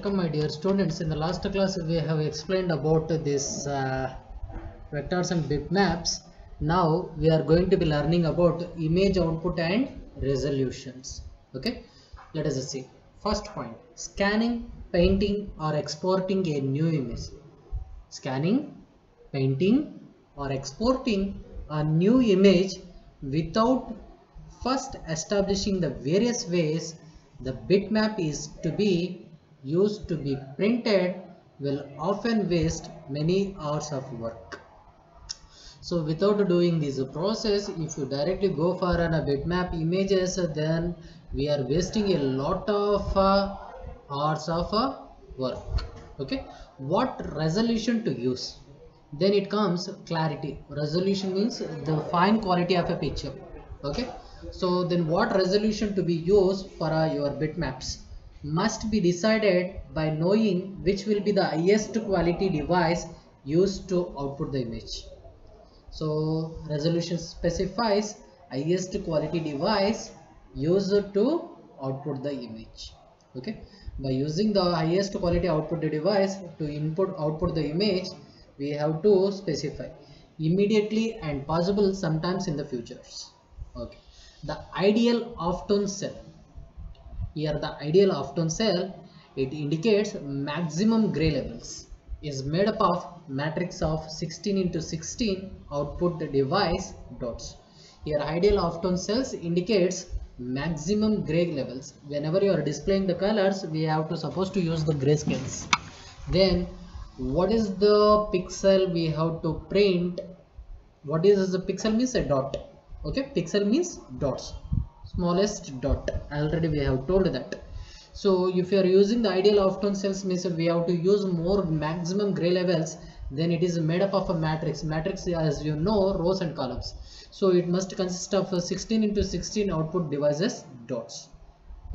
Welcome my dear students. In the last class we have explained about this vectors and bitmaps. Now we are going to be learning about image output and resolutions. Okay, let us see. First point, scanning, painting or exporting a new image. Scanning, painting or exporting a new image without first establishing the various ways the bitmap is to be used to be printed will often waste many hours of work. So without doing this process, if you directly go for a bitmap images, then we are wasting a lot of hours of work. Okay, what resolution to use? Then it comes clarity. Resolution means the fine quality of a picture. Okay, so then what resolution to be used for your bitmaps must be decided by knowing which will be the highest quality device used to output the image. So resolution specifies highest quality device used to output the image. Okay, by using the highest quality output device to output the image, we have to specify immediately and possible sometimes in the futures. Okay, the ideal halftone cell. Here the ideal halftone cell, it indicates maximum gray levels, is made up of matrix of 16 into 16 output device dots. Here ideal halftone cells indicates maximum gray levels. Whenever you are displaying the colors, we have to suppose to use the grayscales. Then what is the pixel we have to print? What is the pixel means? A dot. Okay, pixel means dots, smallest dot. Already we have told that. So if you are using the ideal halftone cells, means we have to use more maximum gray levels. Then it is made up of a matrix. Matrix, as you know, rows and columns. So it must consist of 16 into 16 output devices dots.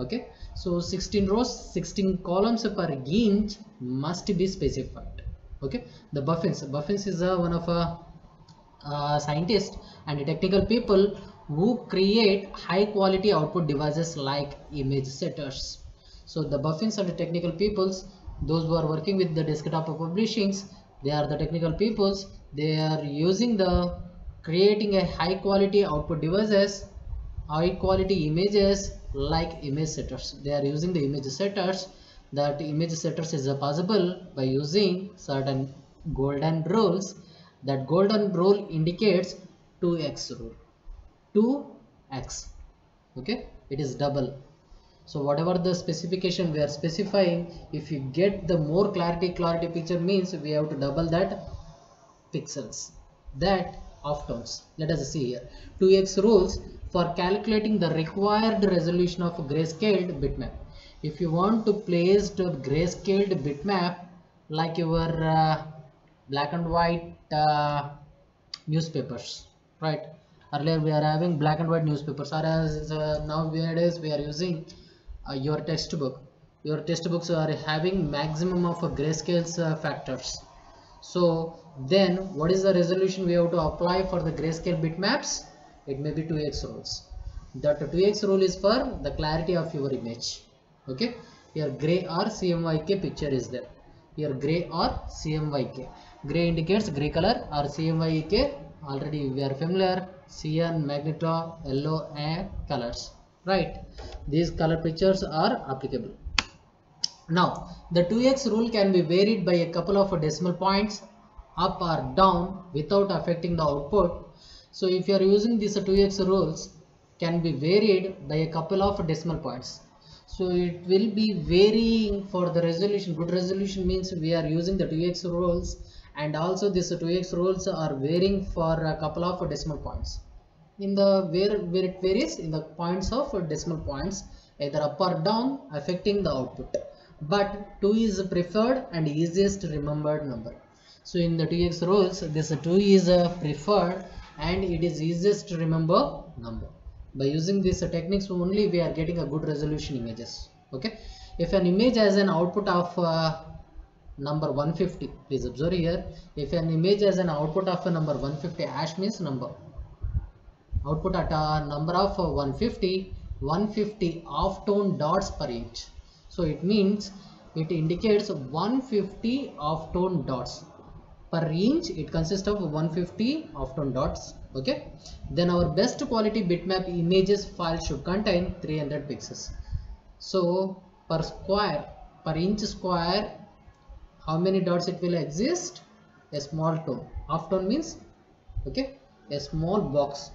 Okay, so 16 rows, 16 columns per inch must be specified. Okay, the Buffins is one of a scientist and technical people who create high quality output devices like image setters. So the Buffins are the technical peoples, those who are working with the desktop publishings. They are the technical peoples. They are using the creating a high quality output devices, high quality images like image setters. They are using the image setters. That image setters is possible by using certain golden rules. That golden rule indicates 2x rule. 2x. Okay, it is double. So whatever the specification we are specifying, if you get the more clarity picture, means we have to double that pixels, that halftones. Let us see here. 2x rules for calculating the required resolution of a grayscaled bitmap. If you want to place the grayscaled bitmap like your black and white newspapers, right? Earlier we are having black and white newspapers, or as nowadays we are using your textbook. Your textbooks are having maximum of grayscale factors. So then what is the resolution we have to apply for the grayscale bitmaps? It may be 2x rules. That 2x rule is for the clarity of your image. Okay, here gray or CMYK picture is there. Here gray or CMYK. Gray indicates gray color, or CMYK already we are familiar, cyan, magenta, yellow and colors, right? These color pictures are applicable. Now the 2x rule can be varied by a couple of decimal points up or down without affecting the output. So if you are using these 2x rules, can be varied by a couple of decimal points. So it will be varying for the resolution. Good resolution means we are using the 2x rules, and also these 2x rules are varying for a couple of decimal points. In the where it varies in the points of decimal points, either up or down, affecting the output. But 2 is preferred and easiest remembered number. So in the 2x rules, this 2 is preferred and it is easiest to remember number. By using these techniques only, we are getting a good resolution images. Okay, if an image has an output of number 150, please observe here, if an image has an output of a number 150, hash means number, output at a number of 150 halftone dots per inch. So it means it indicates 150 off-tone dots per inch. It consists of 150 off-tone dots. Okay, then our best quality bitmap images file should contain 300 pixels. So per inch square, how many dots it will exist? A small tone. Off-tone means, okay, a small box,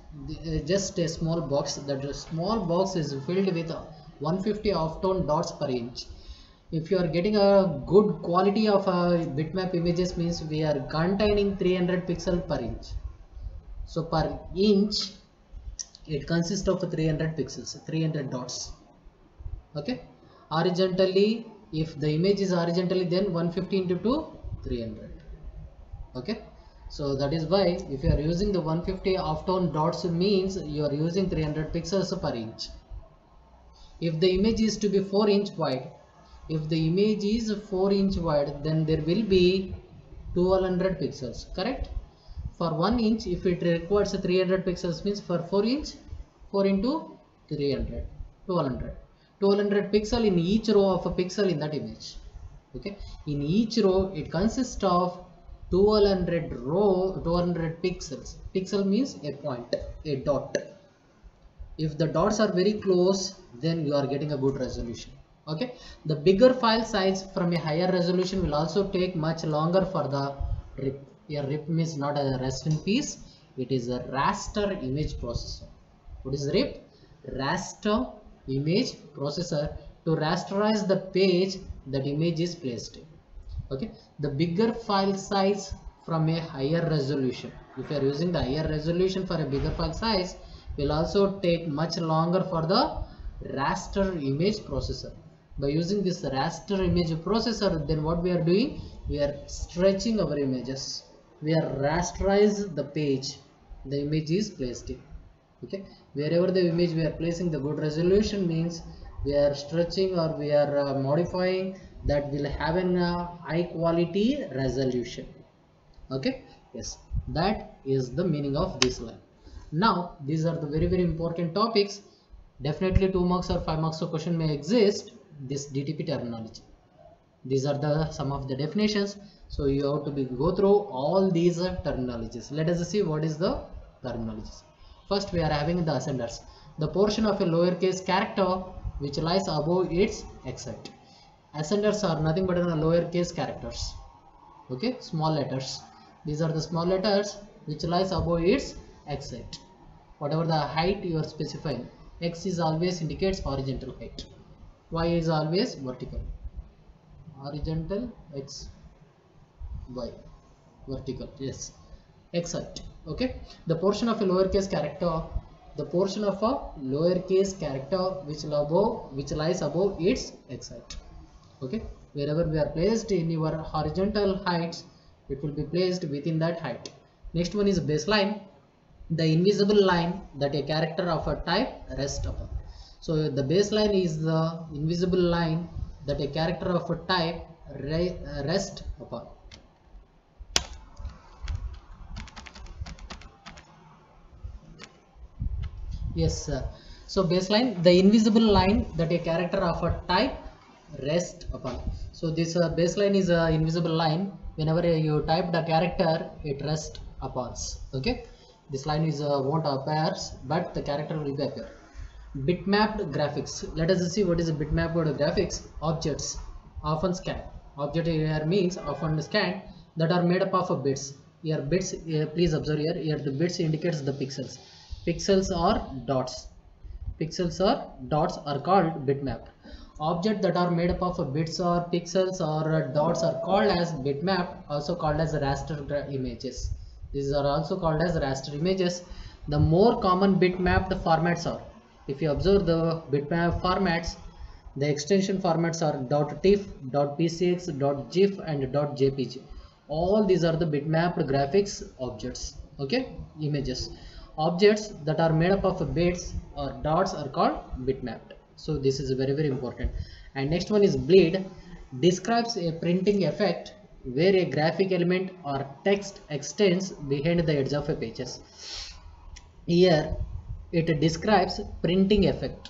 just a small box. That small box is filled with 150 off-tone dots per inch. If you are getting a good quality of bitmap images, means we are containing 300 pixel per inch. So per inch it consists of 300 pixels, 300 dots. Okay, horizontally, if the image is horizontally, then 150 into 2, 300. Okay, so that is why if you are using the 150 off-tone dots, means you are using 300 pixels per inch. If the image is to be 4 inch wide, if the image is 4 inch wide, then there will be 1200 pixels, correct? For 1 inch, if it requires 300 pixels, means for 4 inch, 4 into 300, 1200 pixel in each row of a pixel in that image. Okay, in each row it consists of 1200 pixels. Pixel means a point, a dot. If the dots are very close, then you are getting a good resolution. Okay, the bigger file size from a higher resolution will also take much longer for the RIP. Here RIP means not a rest in peace, it is a raster image processor. What is RIP? Raster image processor, to rasterize the page that image is placed in. Okay, the bigger file size from a higher resolution, if you are using the higher resolution for a bigger file size, will also take much longer for the raster image processor. By using this raster image processor, then what we are doing, we are stretching our images, we are rasterize the page the image is placed in. Okay, wherever the image we are placing the good resolution, means we are stretching or we are modifying, that will have a high quality resolution. Okay, yes, that is the meaning of this line. Now these are the very important topics. Definitely 2 marks or 5 marks of question may exist this DTP terminology. These are the some of the definitions, so you have to go through all these terminologies. Let us see what is the terminologies. First we are having the ascenders, the portion of a lowercase character which lies above its exit. Ascenders are nothing but lowercase characters. Okay, small letters. These are the small letters which lies above its exit. Whatever the height you are specifying, X is always indicates horizontal height, Y is always vertical. Horizontal, X, Y, vertical, yes, X height. Okay, the portion of a lowercase character, the portion of a lowercase character which lies above its X height. Okay, wherever we are placed in your horizontal heights, it will be placed within that height. Next one is baseline, the invisible line that a character of a type rests upon. So the baseline is the invisible line that a character of a type rests upon. Yes, so baseline, the invisible line that a character of a type rests upon. So this baseline is a invisible line. Whenever you type the character, it rests upon. Okay, this line is won't appear, but the character will be appear. Bitmapped graphics. Let us see what is a bitmapped graphics. Objects often scanned. Object here means often scanned that are made up of bits. Here bits, please observe here the bits indicates the pixels. Pixels or dots. Pixels or dots are called bitmap. Objects that are made up of bits or pixels or dots are called as bitmap, also called as raster images. These are also called as raster images. The more common bitmapped formats are, if you observe the bitmap formats, the extension formats are .tiff, .pcx, .gif and .jpg. All these are the bitmapped graphics objects. Okay, images. Objects that are made up of bits or dots are called bitmapped. So this is very important. And next one is bleed, describes a printing effect where a graphic element or text extends behind the edge of a pages. Here it describes printing effect.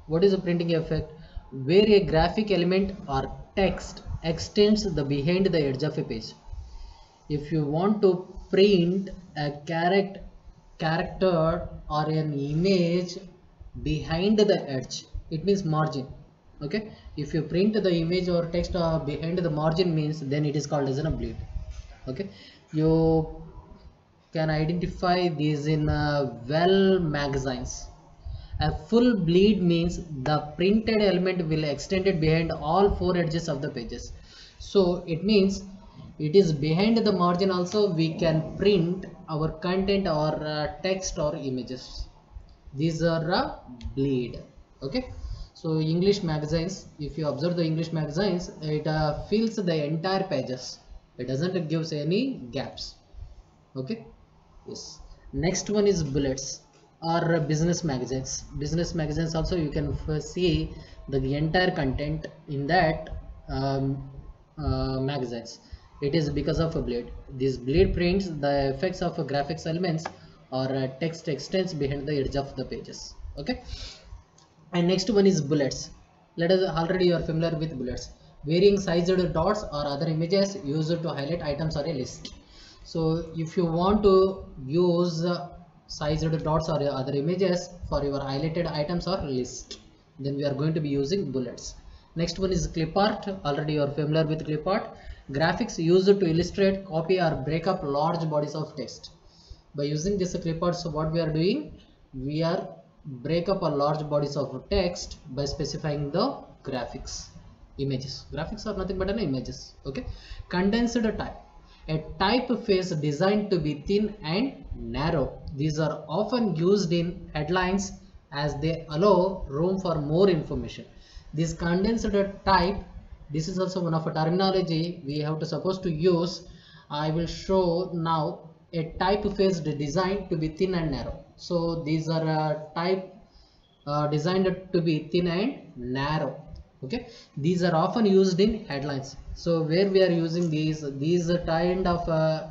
What is a printing effect? Where a graphic element or text extends the behind the edge of a page. If you want to print a character or an image behind the edge, it means margin. Okay, if you print the image or text behind the margin means then it is called as a bleed. Okay, you can identify these in well magazines. A full bleed means the printed element will extend it behind all four edges of the pages. So it means it is behind the margin also we can print our content or text or images. These are bleed. Okay. So English magazines, if you observe the English magazines, it fills the entire pages. It doesn't gives any gaps. Okay. Yes. Next one is bullets or business magazines. Business magazines also you can see the entire content in that magazines. It is because of a bleed. This bleed prints the effects of graphics elements or text extends behind the edge of the pages. Okay. And next one is bullets. Let us already you are familiar with bullets. Varying sized dots or other images used to highlight items or a list. So if you want to use sized dots or other images for your highlighted items or list, then we are going to be using bullets. Next one is clip art. Already you are familiar with clip art. Graphics used to illustrate, copy or break up large bodies of text. By using this clip art, so what we are doing, we are break up a large bodies of text by specifying the graphics. Images. Graphics are nothing but an images. Okay. Condensed type. A typeface designed to be thin and narrow. These are often used in headlines as they allow room for more information. This condensed type, this is also one of a terminology we have to supposed to use. I will show now a typeface designed to be thin and narrow. So these are type designed to be thin and narrow. Okay, these are often used in headlines. So where we are using these kind of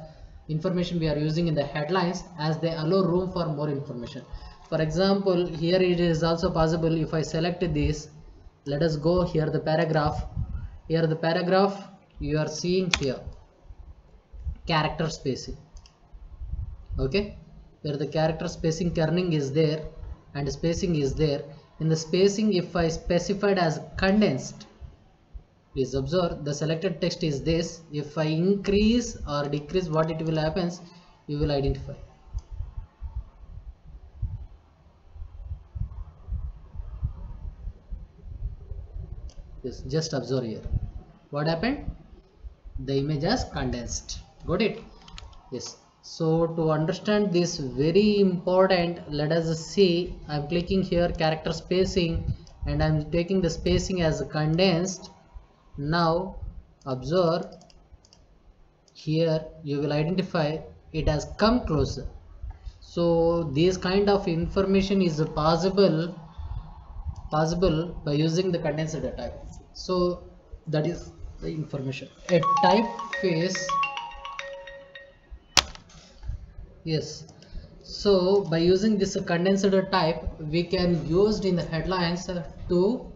information we are using in the headlines as they allow room for more information. For example, here it is also possible if I select this. Let us go here the paragraph. Here the paragraph you are seeing here character spacing. Okay, where the character spacing kerning is there and spacing is there. In the spacing, if I specified as condensed, please observe the selected text is this. If I increase or decrease, what it will happens, you will identify. Yes, just observe here. What happened? The image has condensed. Got it? Yes. So to understand this very important, let us see. I'm clicking here character spacing and I'm taking the spacing as condensed. Now observe here, you will identify it has come closer. So this kind of information is possible by using the condensed type. So that is the information. A typeface. Yes, so by using this condensed type we can use in the headlines to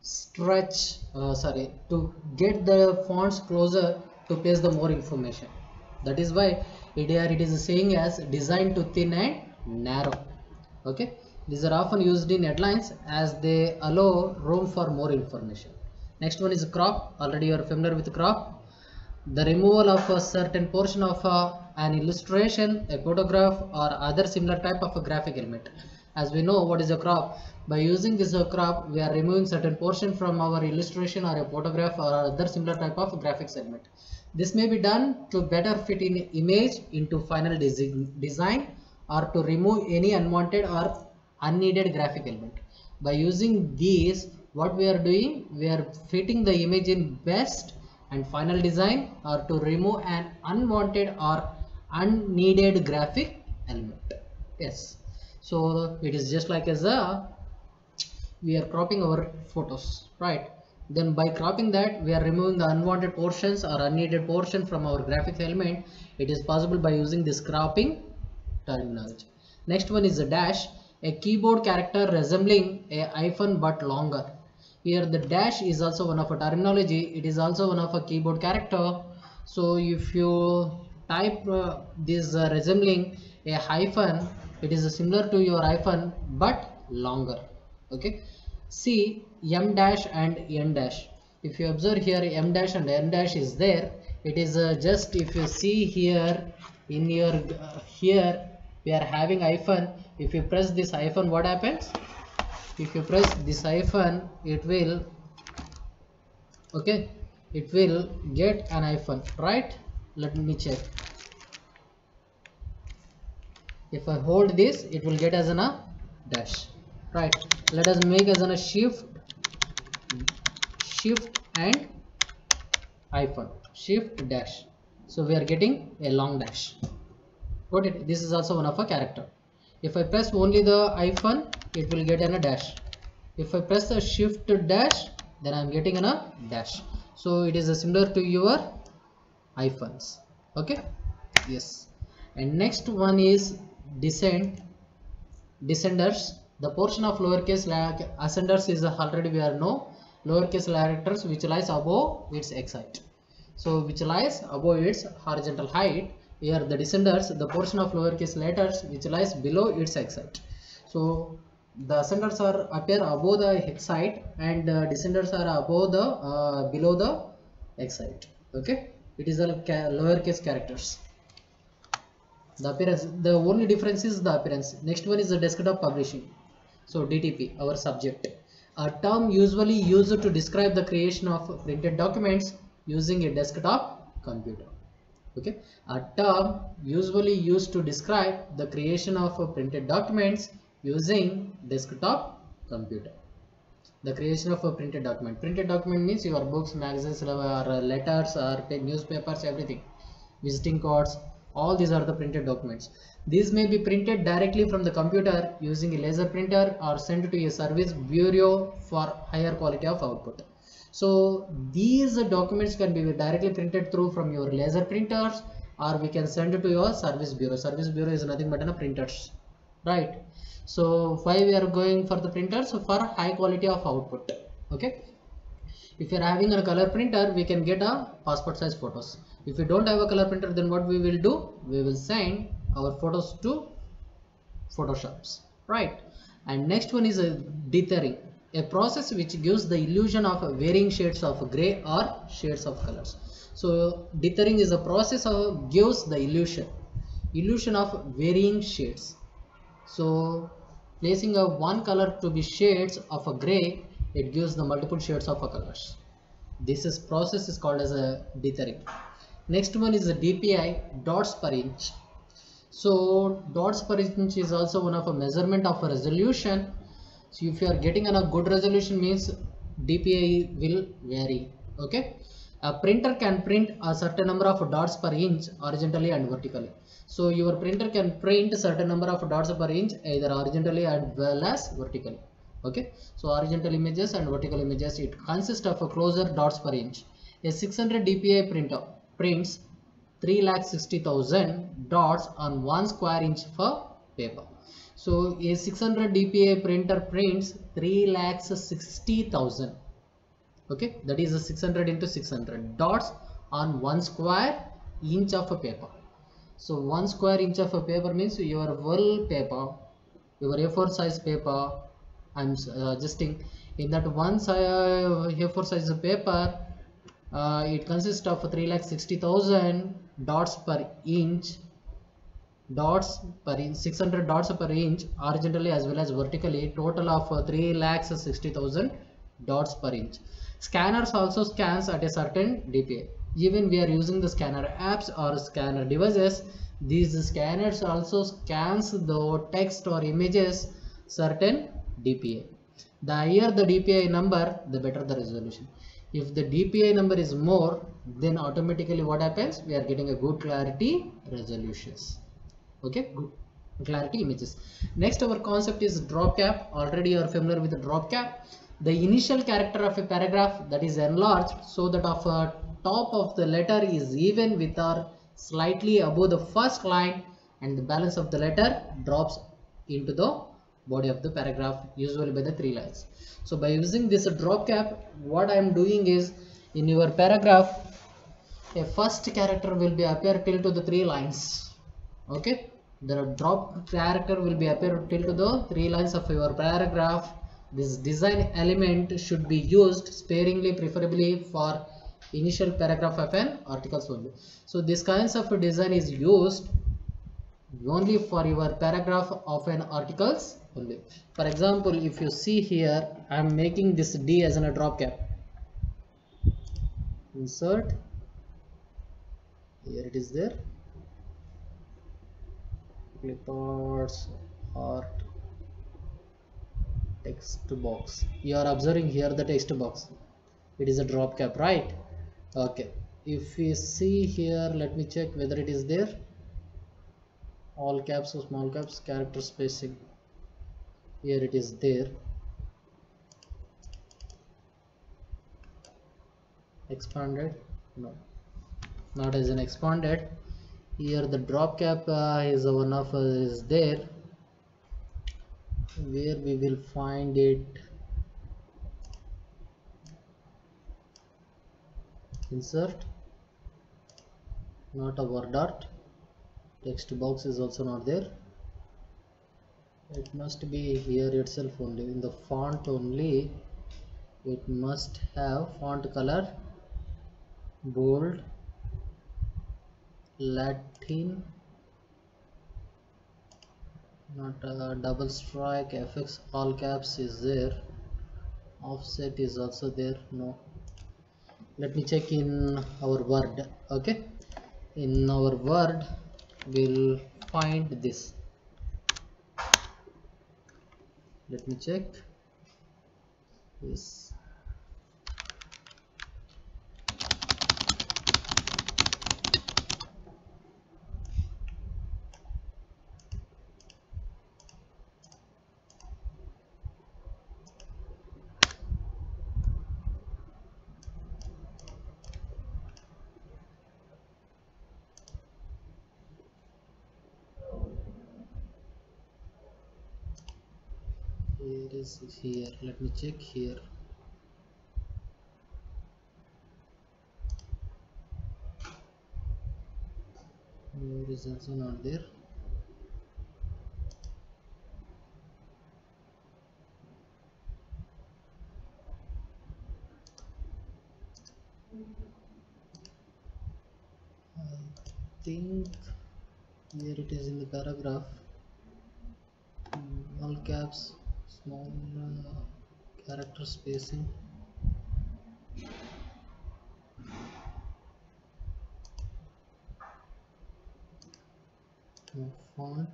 stretch to get the fonts closer to paste the more information. That is why it is saying as designed to thin and narrow. Okay, these are often used in headlines as they allow room for more information. Next one is crop. Already you are familiar with crop. The removal of a certain portion of an illustration, a photograph or other similar type of a graphic element. As we know what is a crop, by using this crop we are removing certain portion from our illustration or a photograph or other similar type of graphics element. This may be done to better fit in image into final design or to remove any unwanted or unneeded graphic element. By using these, what we are doing, we are fitting the image in best and final design or to remove an unwanted or unneeded graphic element. Yes, so it is just like as we are cropping our photos, right? Then by cropping that we are removing the unwanted portions or unneeded portion from our graphic element. It is possible by using this cropping terminology. Next one is a dash, a keyboard character resembling a hyphen but longer. Here the dash is also one of a terminology. It is also one of a keyboard character. So if you type this resembling a hyphen, it is similar to your hyphen but longer. Okay. See m dash and n dash. If you observe here, m dash and n dash is there. It is just, if you see here in your here we are having hyphen. If you press this hyphen, what happens? If you press this hyphen, it will, okay, it will get an hyphen, right? Let me check. If I hold this, it will get as a dash, right? Let us make as a shift and hyphen, shift dash. So we are getting a long dash. Got it? This is also one of a character. If I press only the hyphen, it will get a dash. If I press the shift dash, then I am getting a dash. So it is similar to your hyphens. Okay. Yes. And next one is descenders. The portion of lowercase ascenders is already we are know lowercase characters which lies above its x height. So which lies above its horizontal height. Here the descenders, the portion of lowercase letters which lies below its x height. So the ascenders are appear above the x height and descenders are above the below the x height. Okay, it is a lowercase characters. The appearance, the only difference is the appearance. Next one is the desktop publishing. So DTP, our subject, a term usually used to describe the creation of printed documents using a desktop computer. Okay, a term usually used to describe the creation of printed documents using desktop computer. The creation of a printed document. Printed document means your books, magazines, or letters, or newspapers, everything, visiting cards. All these are the printed documents. These may be printed directly from the computer using a laser printer or sent to a service bureau for higher quality of output. So these documents can be directly printed through from your laser printers, or we can send it to your service bureau. Service bureau is nothing but printers, right? So why we are going for the printers? For high quality of output. Okay. If you are having a color printer, we can get a passport size photos. If you don't have a color printer, then what we will do? We will send our photos to Photoshops, right? And next one is a dithering, a process which gives the illusion of varying shades of gray or shades of colors. So dithering is a process of gives the illusion of varying shades. So placing a one color to be shades of a gray, it gives the multiple shades of a colors. This is process is called as a dithering. Next one is the DPI, dots per inch. So dots per inch is also one of a measurement of a resolution. So if you are getting a good resolution, means DPI will vary. Okay, a printer can print a certain number of dots per inch horizontally and vertically. So your printer can print a certain number of dots per inch either horizontally as well as vertically. Okay, so horizontal images and vertical images, it consists of a closer dots per inch. A 600 DPI printer prints 3,60,000 dots on 1 square inch of paper. So a 600 DPI printer prints 3,60,000. Okay, that is a 600 into 600 dots on 1 square inch of a paper. So 1 square inch of a paper means your whole paper, your A4 size paper. I'm suggesting in that one A4 size paper, it consists of 3,60,000 dots per inch, 600 dots per inch horizontally as well as vertically, total of 3,60,000 dots per inch. Scanners also scans at a certain DPI. Even we are using the scanner apps or scanner devices, these scanners also scans the text or images certain DPI. The higher the DPI number, the better the resolution. If the DPI number is more, then automatically what happens? We are getting a good clarity resolutions. Okay, good clarity images. Next, our concept is drop cap. Already you are familiar with the drop cap. The initial character of a paragraph that is enlarged so that of a top of the letter is even with or slightly above the first line, and the balance of the letter drops into the body of the paragraph, usually by the 3 lines. So by using this drop cap, what I am doing is, in your paragraph, a first character will be appear till to the 3 lines. Okay, the drop character will be appear till to the 3 lines of your paragraph. This design element should be used sparingly, preferably for initial paragraph of an articles only. So this kinds of design is used only for your paragraph of an articles only. For example, if you see here, I am making this D as a drop cap. Insert, here it is there, cliparts art text box. You are observing here the text box, it is a drop cap, right? Okay, if we see here, let me check whether it is there. All caps or small caps, character spacing, here it is there. Expanded, no, not as an expanded. Here the drop cap is one of is there. Where we will find it? Insert, not a word art. Text box is also not there. It must be here itself only, in the font only. It must have font color bold, Latin, not a double strike, FX all caps is there, offset is also there, no. Let me check in our Word. Okay, in our Word we'll find this. Let me check. Yes, here is here. Let me check here. Here is also not there. I think here it is in the paragraph. All caps, small character spacing. No font.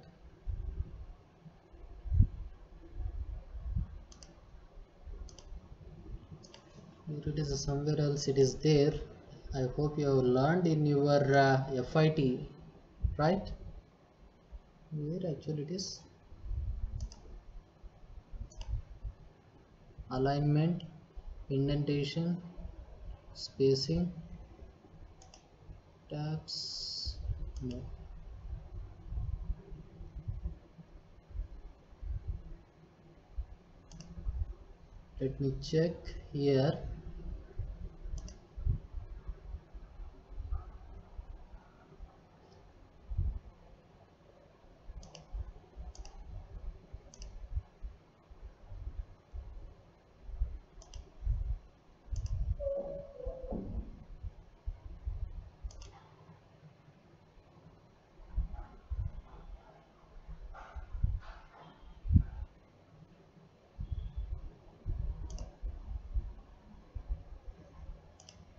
Here it is somewhere else. It is there. I hope you have learned in your FIT, right? Where actually it is? Alignment, indentation, spacing, tabs. No. Let me check here.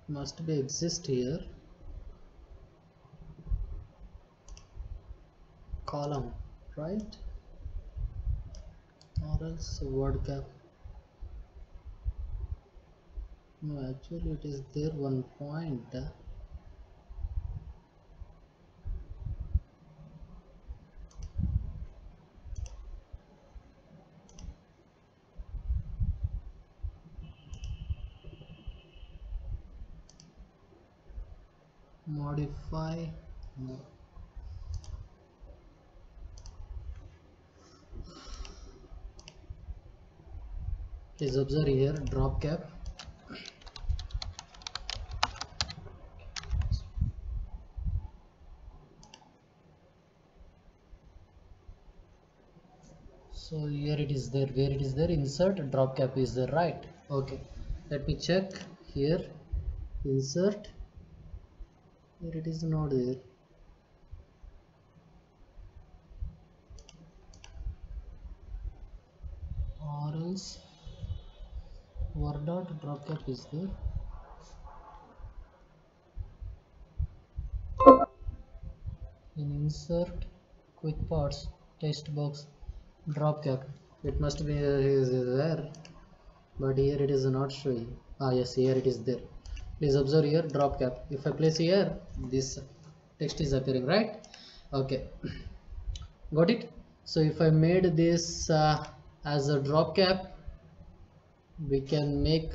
Must be exist here. Column, right? Or else word cap. No, actually it is there one point. Modify. No. Please observe here drop cap. So here it is there, where it is there, insert drop cap is there, right? Okay, let me check here, insert, here it is not there. Or else word dot drop cap is there. In insert quick parts text box drop cap, it must be is there, but here it is not showing. Yes, here it is there. Please observe here drop cap. If I place here, this text is appearing, right? Okay, got it. So if I made this as a drop cap, we can make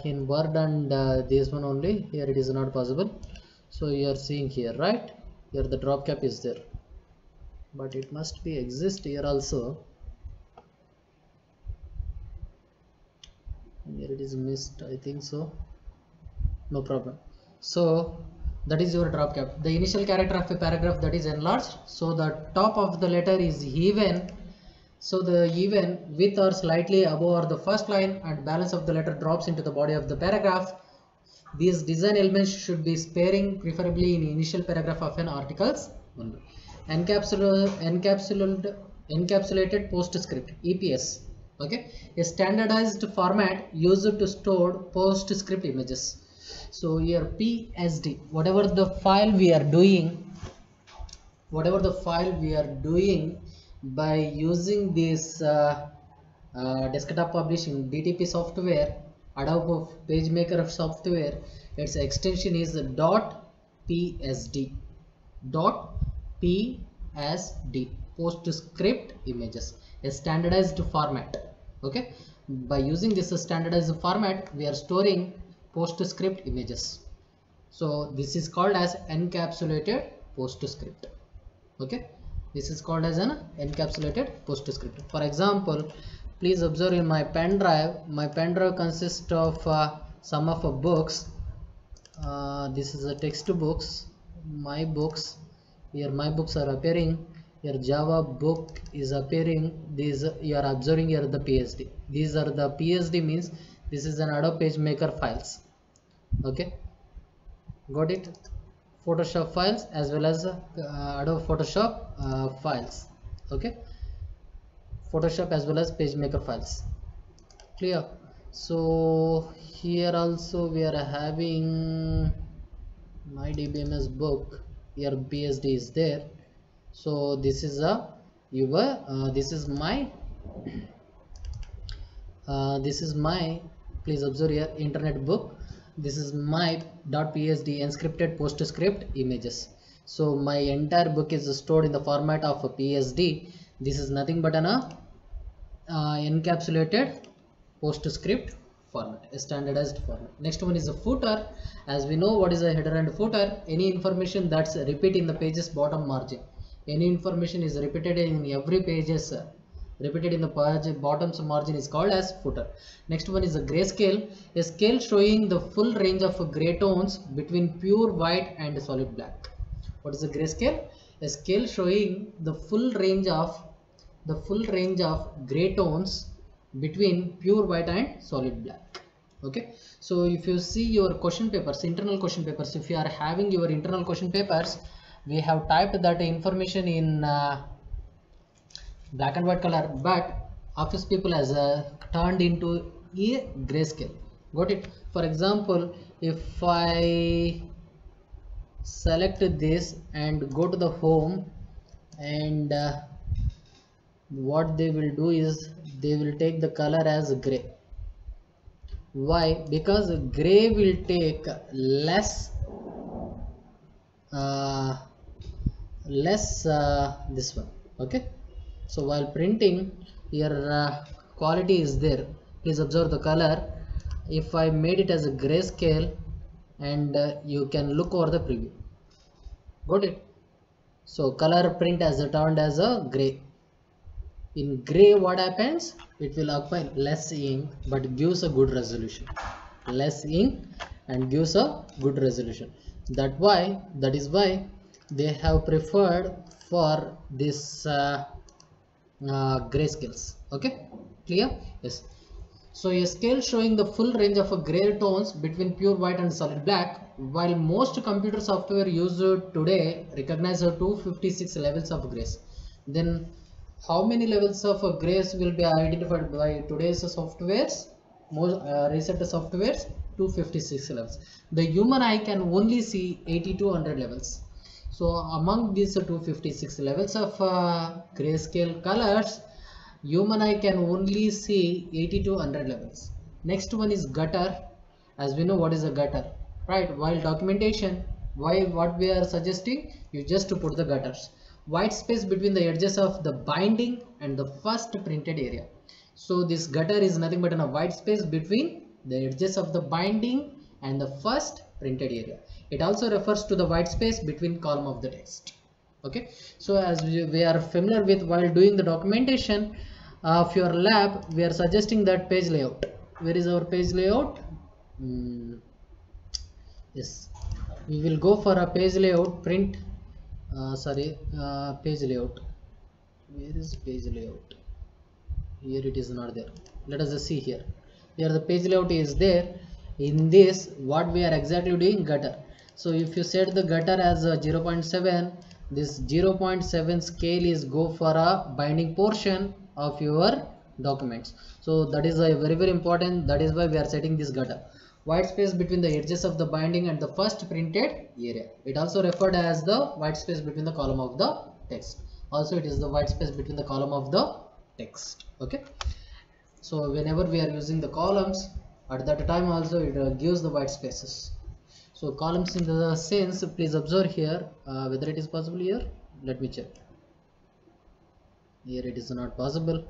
in Word and this one only. Here it is not possible. So you are seeing here, right? Here the drop cap is there, but it must be exist here also. Here it is missed, I think so. No problem. So that is your drop cap. The initial character of a paragraph that is enlarged, so the top of the letter is even, so the even with or slightly above or the first line, and balance of the letter drops into the body of the paragraph. These design elements should be sparing, preferably in initial paragraph of an articles only. Encapsulated postscript, EPS. Okay, a standardized format used to store postscript images. So here PSD, whatever the file we are doing by using this desktop publishing DTP software, Adobe PageMaker software, its extension is .psd, postscript images, a standardized format. Okay, by using this standardized format, we are storing postscript images. So this is called as encapsulated postscript. Okay, this is called as an encapsulated postscript. For example, please observe in my pen drive. My pen drive consists of some of books. This is a textbooks, my books. Here my books are appearing. Your Java book is appearing. These you are observing here the PSD. These are the PSD, means this is an Adobe PageMaker files. Okay, got it? Photoshop files as well as Adobe Photoshop files. Okay, Photoshop as well as PageMaker files. Clear? So here also we are having my DBMS book. Here PSD is there. So this is a this is my please observe here internet book. This is my .psd encrypted postscript images. So my entire book is stored in the format of a PSD. This is nothing but an encapsulated postscript format, a standardized format. Next one is the footer. As we know what is a header and footer, any information that's repeat in the page's bottom margin. Any information is repeated in every pages, repeated in the page bottom margin is called as footer. Next one is a grayscale, a scale showing the full range of gray tones between pure white and solid black. What is a grayscale? A scale showing the full range of gray tones between pure white and solid black. Okay, so if you see your question papers, internal question papers, if you are having your internal question papers, we have typed that information in black and white color, but office people has turned into a grayscale. Got it? For example, if I select this and go to the home, and what they will do is they will take the color as gray. Why? Because gray will take less this one. Okay, so while printing here quality is there. Please observe the color. If I made it as a grayscale, and you can look over the preview. Got it? So color print as turned as a gray. In gray, what happens? It will occupy less ink but gives a good resolution. Less ink and gives a good resolution. That is why they have preferred for this gray scales. Okay, clear? Yes. So a scale showing the full range of gray tones between pure white and solid black. While most computer software used today recognize 256 levels of grays, then how many levels of grays will be identified by today's softwares? Most recent softwares, 256 levels. The human eye can only see 80 to 100 levels. So among these 256 levels of grayscale colors, human eye can only see 80 to 100 levels. Next one is gutter. As we know, what is a gutter, right? While documentation, what we are suggesting, you just to put the gutters. White space between the edges of the binding and the first printed area. So this gutter is nothing but a white space between the edges of the binding and the first printed area. It also refers to the white space between column of the text. Okay, so as we are familiar with while doing the documentation of your lab, we are suggesting that page layout. Where is our page layout? Yes, we will go for a page layout print. Page layout. Where is page layout? Here it is not there. Let us just see here. Here the page layout is there. In this, what we are exactly doing, gutter. So if you set the gutter as 0.7, this 0.7 scale is go for a binding portion of your documents. So that is a very important. That is why we are setting this gutter. White space between the edges of the binding and the first printed area. It also referred as the white space between the column of the text. Also it is the white space between the column of the text. Okay, so whenever we are using the columns, at that time also it gives the white spaces. So columns in the sense, please observe here whether it is possible here. Let me check. Here it is not possible.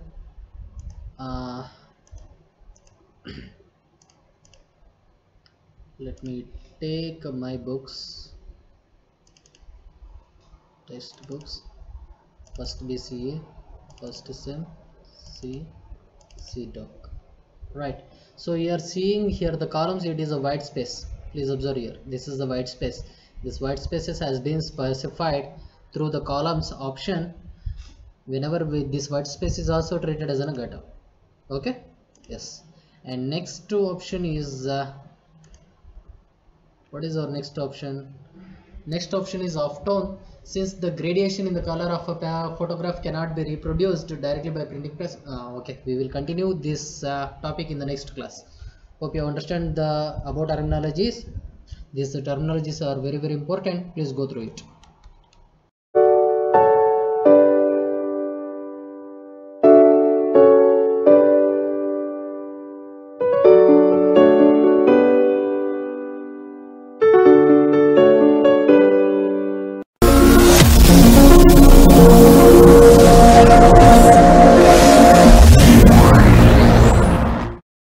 Let me take my books, textbooks, first BCA, first SEM, C doc. Right, so you are seeing here the columns, it is a white space. Please observe here, this is the white space. This white spaces has been specified through the columns option. Whenever this white space is also treated as a gutter. Okay, yes. And next option is what is our next option? Next option is off tone. Since the gradation in the color of a photograph cannot be reproduced directly by printing press. Okay, we will continue this topic in the next class. Hope you understand about terminologies. These terminologies are very important. Please go through it.